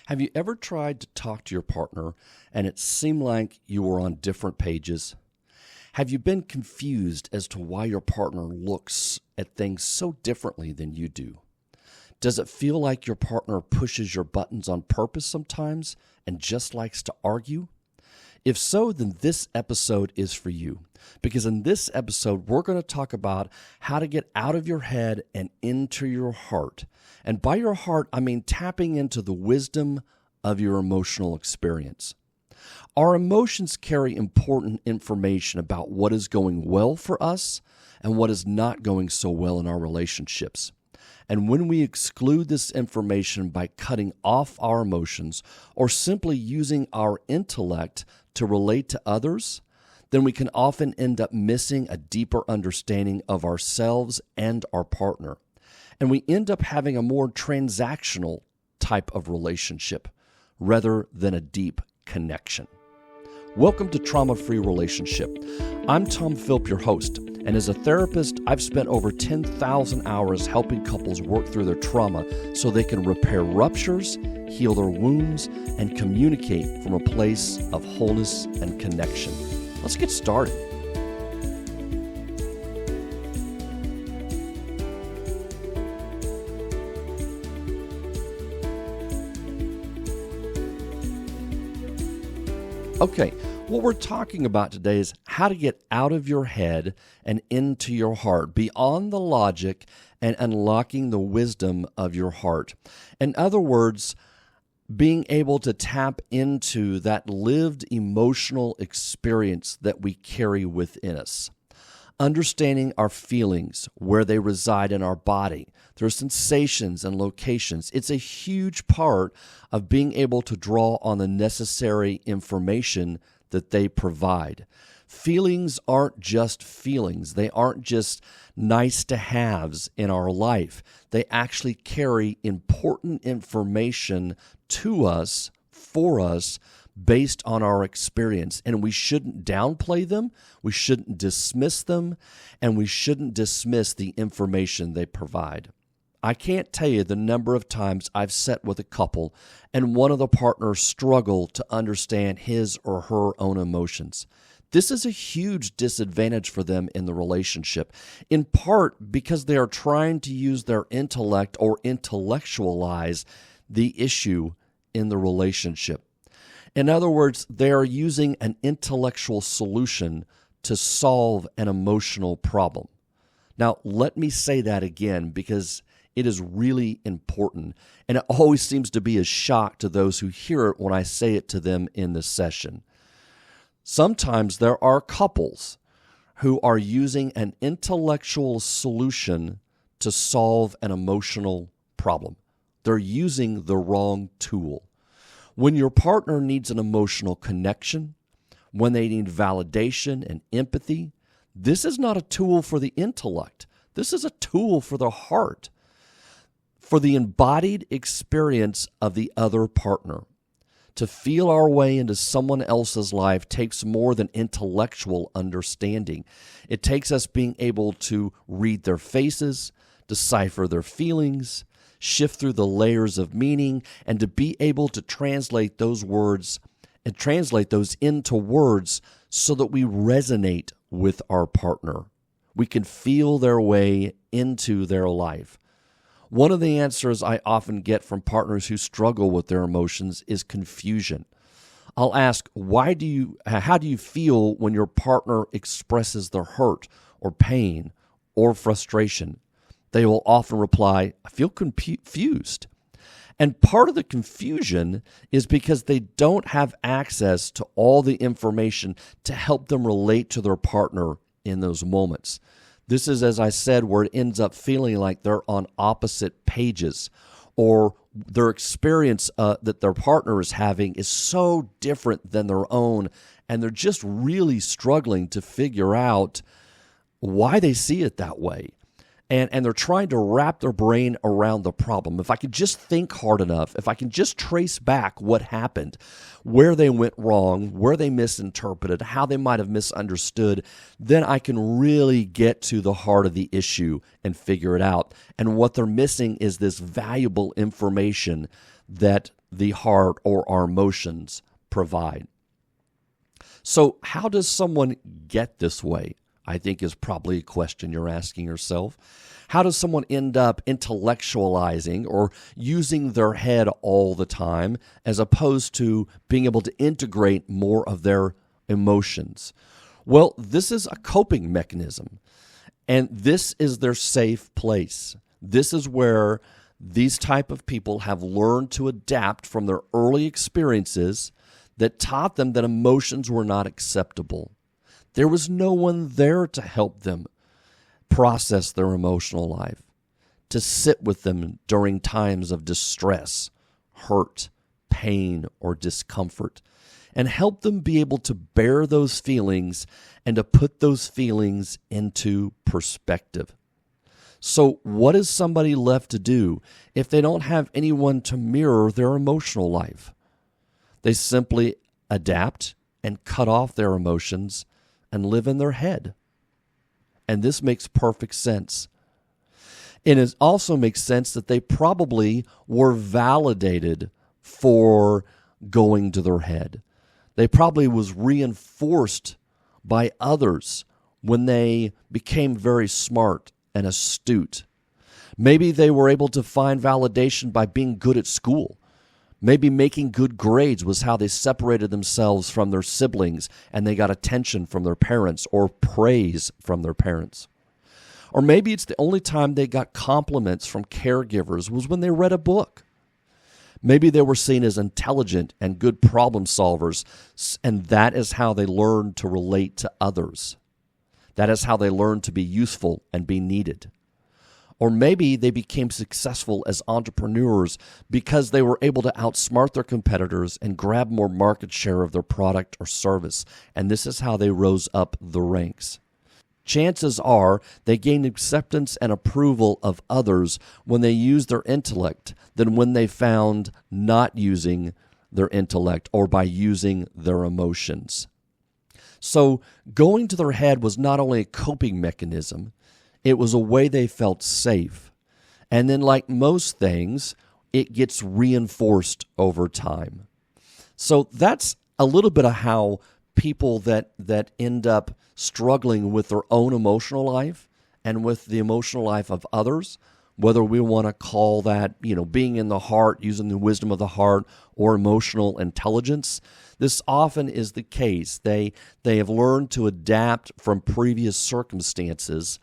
Have you ever tried to talk to your partner and it seemed like you were on different pages? Have you been confused as to why your partner looks at things so differently than you do? Does it feel like your partner pushes your buttons on purpose sometimes and just likes to argue? If so, then this episode is for you, because in this episode, we're going to talk about how to get out of your head and into your heart. And by your heart, I mean tapping into the wisdom of your emotional experience. Our emotions carry important information about what is going well for us and what is not going so well in our relationships. And when we exclude this information by cutting off our emotions or simply using our intellect to relate to others, then we can often end up missing a deeper understanding of ourselves and our partner. And we end up having a more transactional type of relationship rather than a deep connection. Welcome to Trauma-Free Relationship. I'm Tom Philp, your host, and as a therapist, I've spent over 10,000 hours helping couples work through their trauma so they can repair ruptures, heal their wounds, and communicate from a place of wholeness and connection. Let's get started. Okay, what we're talking about today is how to get out of your head and into your heart, beyond the logic and unlocking the wisdom of your heart. In other words, being able to tap into that lived emotional experience that we carry within us. Understanding our feelings, where they reside in our body, their sensations and locations. It's a huge part of being able to draw on the necessary information that they provide. Feelings aren't just feelings. They aren't just nice to haves in our life. They actually carry important information to us, for us, based on our experience. And we shouldn't downplay them, we shouldn't dismiss them, and we shouldn't dismiss the information they provide. I can't tell you the number of times I've sat with a couple and one of the partners struggled to understand his or her own emotions. This is a huge disadvantage for them in the relationship, in part because they are trying to use their intellect or intellectualize the issue in the relationship. In other words, they are using an intellectual solution to solve an emotional problem. Now, let me say that again because it is really important, and it always seems to be a shock to those who hear it when I say it to them in this session. Sometimes there are couples who are using an intellectual solution to solve an emotional problem. They're using the wrong tool. When your partner needs an emotional connection, when they need validation and empathy, this is not a tool for the intellect. This is a tool for the heart, for the embodied experience of the other partner. To feel our way into someone else's life takes more than intellectual understanding. It takes us being able to read their faces, decipher their feelings, shift through the layers of meaning, and to be able to translate those words and translate those into words so that we resonate with our partner. We can feel their way into their life. One of the answers I often get from partners who struggle with their emotions is confusion. I'll ask, how do you feel when your partner expresses their hurt or pain or frustration? They will often reply, I feel confused. And part of the confusion is because they don't have access to all the information to help them relate to their partner in those moments. This is, as I said, where it ends up feeling like they're on opposite pages, or their experience that their partner is having is so different than their own, and they're just really struggling to figure out why they see it that way. And they're trying to wrap their brain around the problem. If I could just think hard enough, if I can just trace back what happened, where they went wrong, where they misinterpreted, how they might have misunderstood, then I can really get to the heart of the issue and figure it out. And what they're missing is this valuable information that the heart or our emotions provide. So how does someone get this way? I think is probably a question you're asking yourself. How does someone end up intellectualizing or using their head all the time as opposed to being able to integrate more of their emotions? Well, this is a coping mechanism, and this is their safe place. This is where these type of people have learned to adapt from their early experiences that taught them that emotions were not acceptable. There was no one there to help them process their emotional life, to sit with them during times of distress, hurt, pain, or discomfort, and help them be able to bear those feelings and to put those feelings into perspective. So what is somebody left to do if they don't have anyone to mirror their emotional life? They simply adapt and cut off their emotions and live in their head. And this makes perfect sense. And it also makes sense that they probably were validated for going to their head. They probably was reinforced by others when they became very smart and astute. Maybe they were able to find validation by being good at school. Maybe making good grades was how they separated themselves from their siblings and they got attention from their parents or praise from their parents. Or maybe it's the only time they got compliments from caregivers was when they read a book. Maybe they were seen as intelligent and good problem solvers, and that is how they learned to relate to others. That is how they learned to be useful and be needed. Or maybe they became successful as entrepreneurs because they were able to outsmart their competitors and grab more market share of their product or service, and this is how they rose up the ranks. Chances are they gained acceptance and approval of others when they used their intellect than when they found not using their intellect or by using their emotions. So going to their head was not only a coping mechanism, it was a way they felt safe. And then like most things, it gets reinforced over time. So that's a little bit of how people that end up struggling with their own emotional life and with the emotional life of others, whether we want to call that, being in the heart, using the wisdom of the heart, or emotional intelligence. This often is the case. They have learned to adapt from previous circumstances,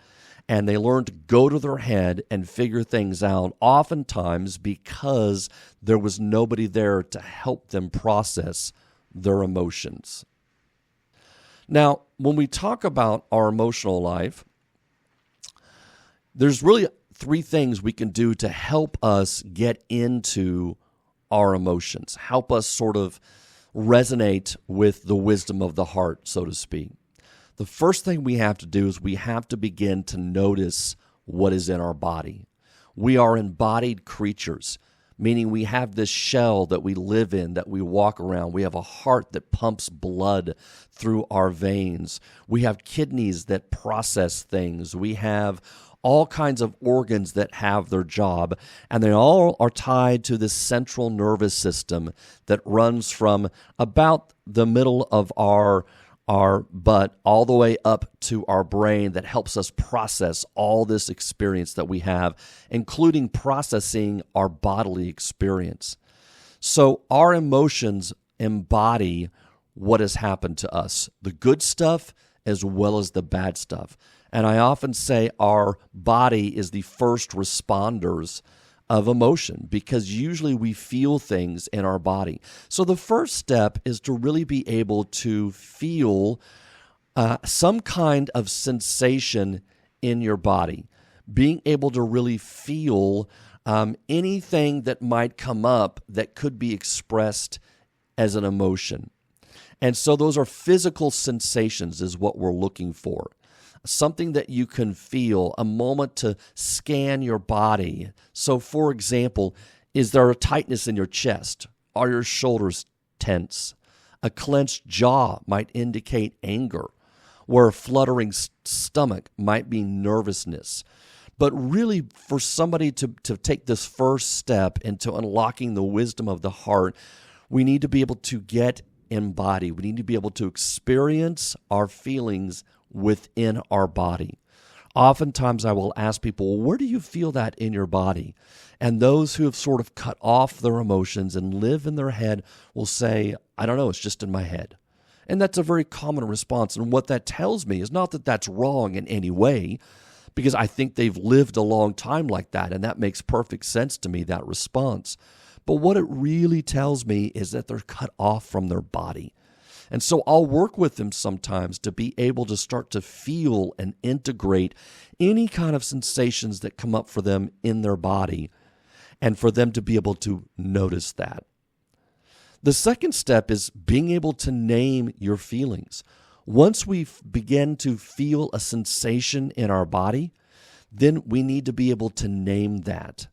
and they learn to go to their head and figure things out, oftentimes because there was nobody there to help them process their emotions. Now, when we talk about our emotional life, there's really three things we can do to help us get into our emotions, help us sort of resonate with the wisdom of the heart, so to speak. The first thing we have to do is we have to begin to notice what is in our body. We are embodied creatures, meaning we have this shell that we live in, that we walk around. We have a heart that pumps blood through our veins. We have kidneys that process things. We have all kinds of organs that have their job, and they all are tied to this central nervous system that runs from about the middle of our butt all the way up to our brain that helps us process all this experience that we have, including processing our bodily experience. So our emotions embody what has happened to us, the good stuff as well as the bad stuff. And I often say our body is the first responders of emotion because usually we feel things in our body. So the first step is to really be able to feel some kind of sensation in your body, being able to really feel anything that might come up that could be expressed as an emotion. And so those are physical sensations is what we're looking for. Something that you can feel, a moment to scan your body. So, for example, is there a tightness in your chest? Are your shoulders tense? A clenched jaw might indicate anger, where a fluttering stomach might be nervousness. But really, for somebody to take this first step into unlocking the wisdom of the heart, we need to be able to get embodied. We need to be able to experience our feelings within our body. Oftentimes I will ask people, well, where do you feel that in your body? And those who have sort of cut off their emotions and live in their head will say, I don't know, it's just in my head. And that's a very common response. And what that tells me is not that that's wrong in any way, because I think they've lived a long time like that, and that makes perfect sense to me, that response. But what it really tells me is that they're cut off from their body. And so I'll work with them sometimes to be able to start to feel and integrate any kind of sensations that come up for them in their body, and for them to be able to notice that. The second step is being able to name your feelings. Once we begin to feel a sensation in our body, then we need to be able to name that.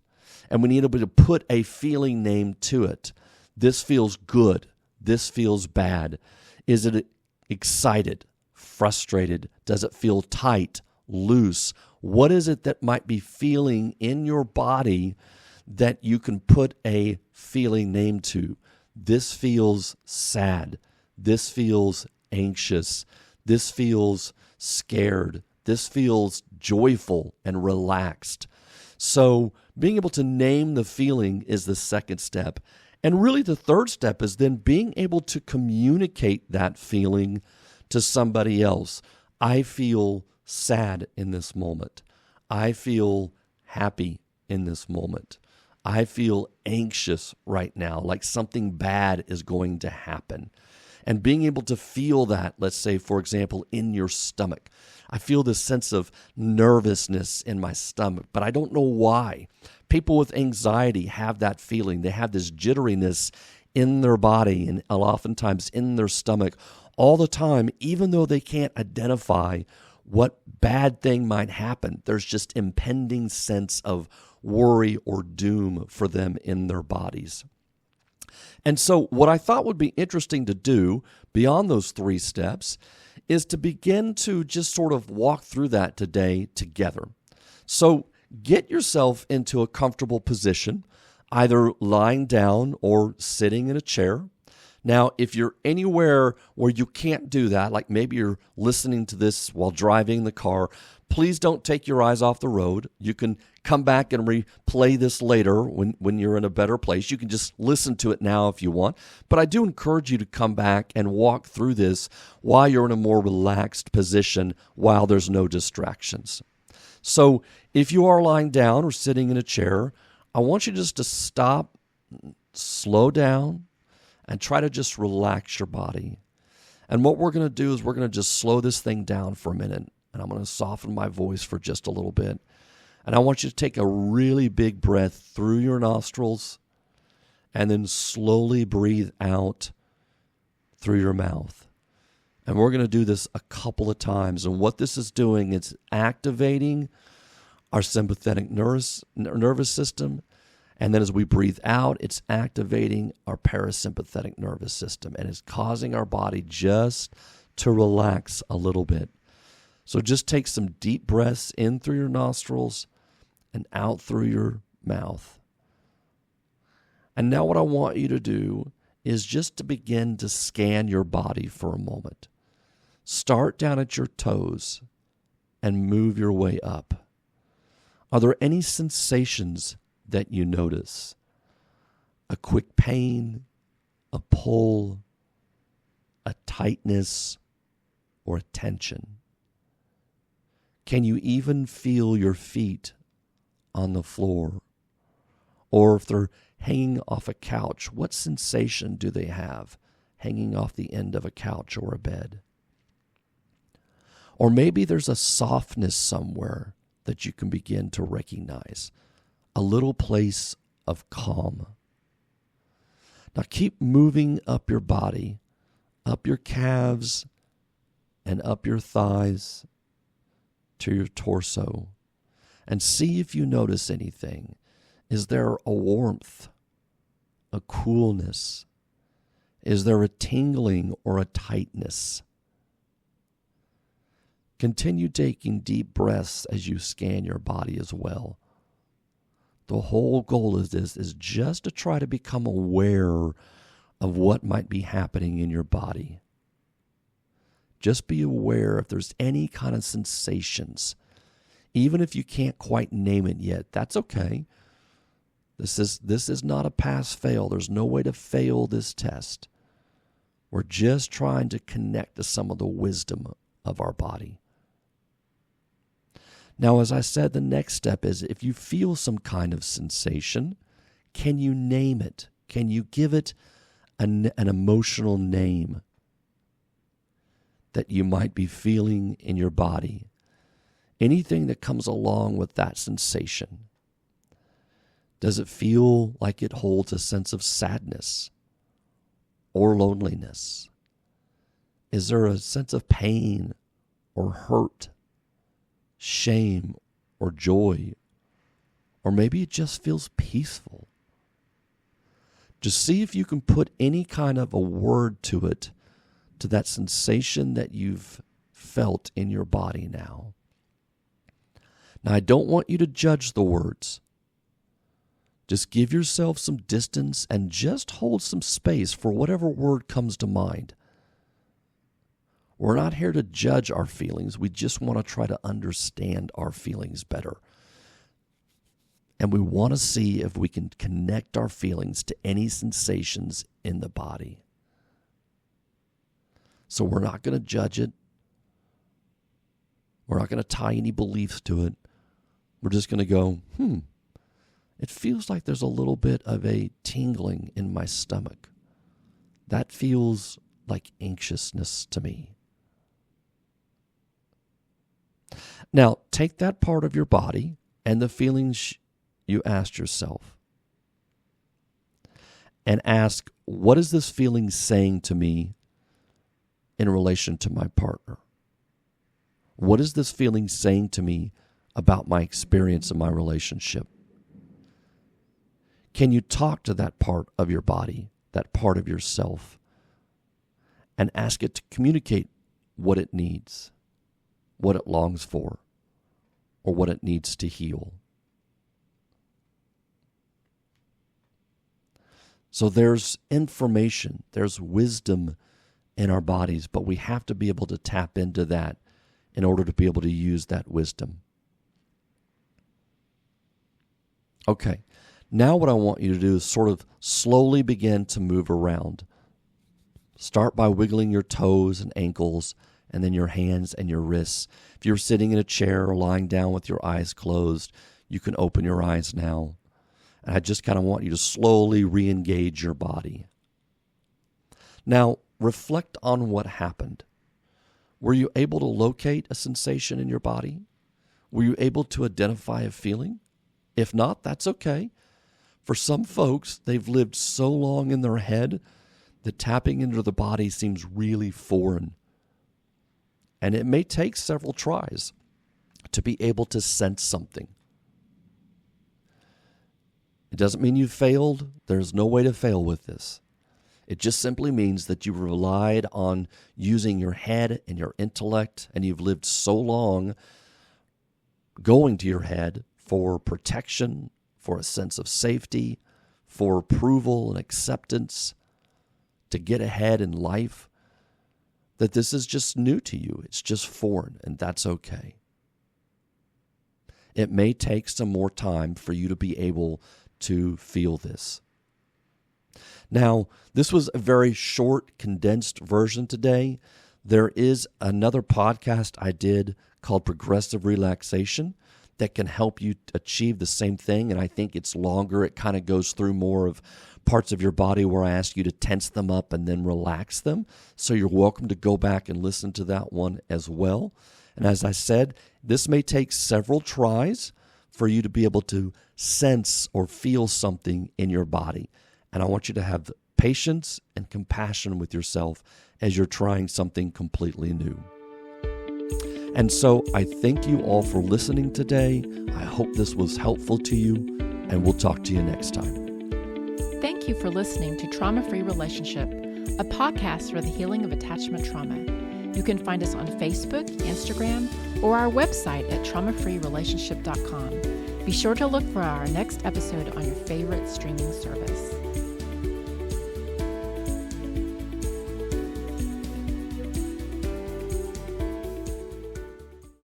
And we need to be able to put a feeling name to it. This feels good. This feels bad. Is it excited, frustrated? Does it feel tight, loose? What is it that might be feeling in your body that you can put a feeling name to? This feels sad. This feels anxious. This feels scared. This feels joyful and relaxed. So being able to name the feeling is the second step. And really the third step is then being able to communicate that feeling to somebody else. I feel sad in this moment. I feel happy in this moment. I feel anxious right now, like something bad is going to happen. And being able to feel that, let's say, for example, in your stomach. I feel this sense of nervousness in my stomach, but I don't know why. People with anxiety have that feeling. They have this jitteriness in their body and oftentimes in their stomach all the time, even though they can't identify what bad thing might happen. There's just impending sense of worry or doom for them in their bodies. And so what I thought would be interesting to do beyond those three steps is to begin to just sort of walk through that today together. So get yourself into a comfortable position, either lying down or sitting in a chair. Now, if you're anywhere where you can't do that, like maybe you're listening to this while driving the car, please don't take your eyes off the road. You can come back and replay this later when you're in a better place. You can just listen to it now if you want. But I do encourage you to come back and walk through this while you're in a more relaxed position, while there's no distractions. So if you are lying down or sitting in a chair, I want you just to stop, slow down, and try to just relax your body. And what we're going to do is we're going to just slow this thing down for a minute. And I'm going to soften my voice for just a little bit. And I want you to take a really big breath through your nostrils and then slowly breathe out through your mouth. And we're going to do this a couple of times. And what this is doing is activating our sympathetic nervous system. And then as we breathe out, it's activating our parasympathetic nervous system. And it's causing our body just to relax a little bit. So just take some deep breaths in through your nostrils and out through your mouth. And now what I want you to do is just to begin to scan your body for a moment. Start down at your toes and move your way up. Are there any sensations that you notice? A quick pain, a pull, a tightness, or a tension? Can you even feel your feet on the floor? Or if they're hanging off a couch, what sensation do they have hanging off the end of a couch or a bed? Or maybe there's a softness somewhere that you can begin to recognize, a little place of calm. Now keep moving up your body, up your calves and up your thighs to your torso, and see if you notice anything. Is there a warmth, a coolness? Is there a tingling or a tightness? Continue taking deep breaths as you scan your body as well. The whole goal is just to try to become aware of what might be happening in your body. Just be aware if there's any kind of sensations. Even if you can't quite name it yet, that's okay. This is not a pass-fail. There's no way to fail this test. We're just trying to connect to some of the wisdom of our body. Now, as I said, the next step is if you feel some kind of sensation, can you name it? Can you give it an emotional name that you might be feeling in your body? Anything that comes along with that sensation. Does it feel like it holds a sense of sadness or loneliness? Is there a sense of pain or hurt, shame or joy? Or maybe it just feels peaceful. Just see if you can put any kind of a word to it, to that sensation that you've felt in your body now. Now, I don't want you to judge the words. Just give yourself some distance and just hold some space for whatever word comes to mind. We're not here to judge our feelings. We just want to try to understand our feelings better. And we want to see if we can connect our feelings to any sensations in the body. So we're not going to judge it. We're not going to tie any beliefs to it. We're just going to go, it feels like there's a little bit of a tingling in my stomach. That feels like anxiousness to me. Now, take that part of your body and the feelings you asked yourself and ask, what is this feeling saying to me in relation to my partner? What is this feeling saying to me about my experience in my relationship? Can you talk to that part of your body, that part of yourself, and ask it to communicate what it needs, what it longs for, or what it needs to heal? So there's information, there's wisdom in our bodies, but we have to be able to tap into that in order to be able to use that wisdom. Okay, now what I want you to do is sort of slowly begin to move around. Start by wiggling your toes and ankles, and then your hands and your wrists. If you're sitting in a chair or lying down with your eyes closed, you can open your eyes now. And I just kind of want you to slowly re-engage your body. Now, reflect on what happened. Were you able to locate a sensation in your body? Were you able to identify a feeling? If not, that's okay. For some folks, they've lived so long in their head that tapping into the body seems really foreign. And it may take several tries to be able to sense something. It doesn't mean you failed. There's no way to fail with this. It just simply means that you relied on using your head and your intellect, and you've lived so long going to your head for protection, for a sense of safety, for approval and acceptance, to get ahead in life, that this is just new to you. It's just foreign, and that's okay. It may take some more time for you to be able to feel this. Now, this was a very short, condensed version today. There is another podcast I did called Progressive Relaxation that can help you achieve the same thing, and I think it's longer. It kind of goes through more of parts of your body where I ask you to tense them up and then relax them. So you're welcome to go back and listen to that one as well. And as I said, this may take several tries for you to be able to sense or feel something in your body. And I want you to have patience and compassion with yourself as you're trying something completely new. And so I thank you all for listening today. I hope this was helpful to you, and we'll talk to you next time. Thank you for listening to Trauma-Free Relationship, a podcast for the healing of attachment trauma. You can find us on Facebook, Instagram, or our website at traumafreerelationship.com. Be sure to look for our next episode on your favorite streaming service.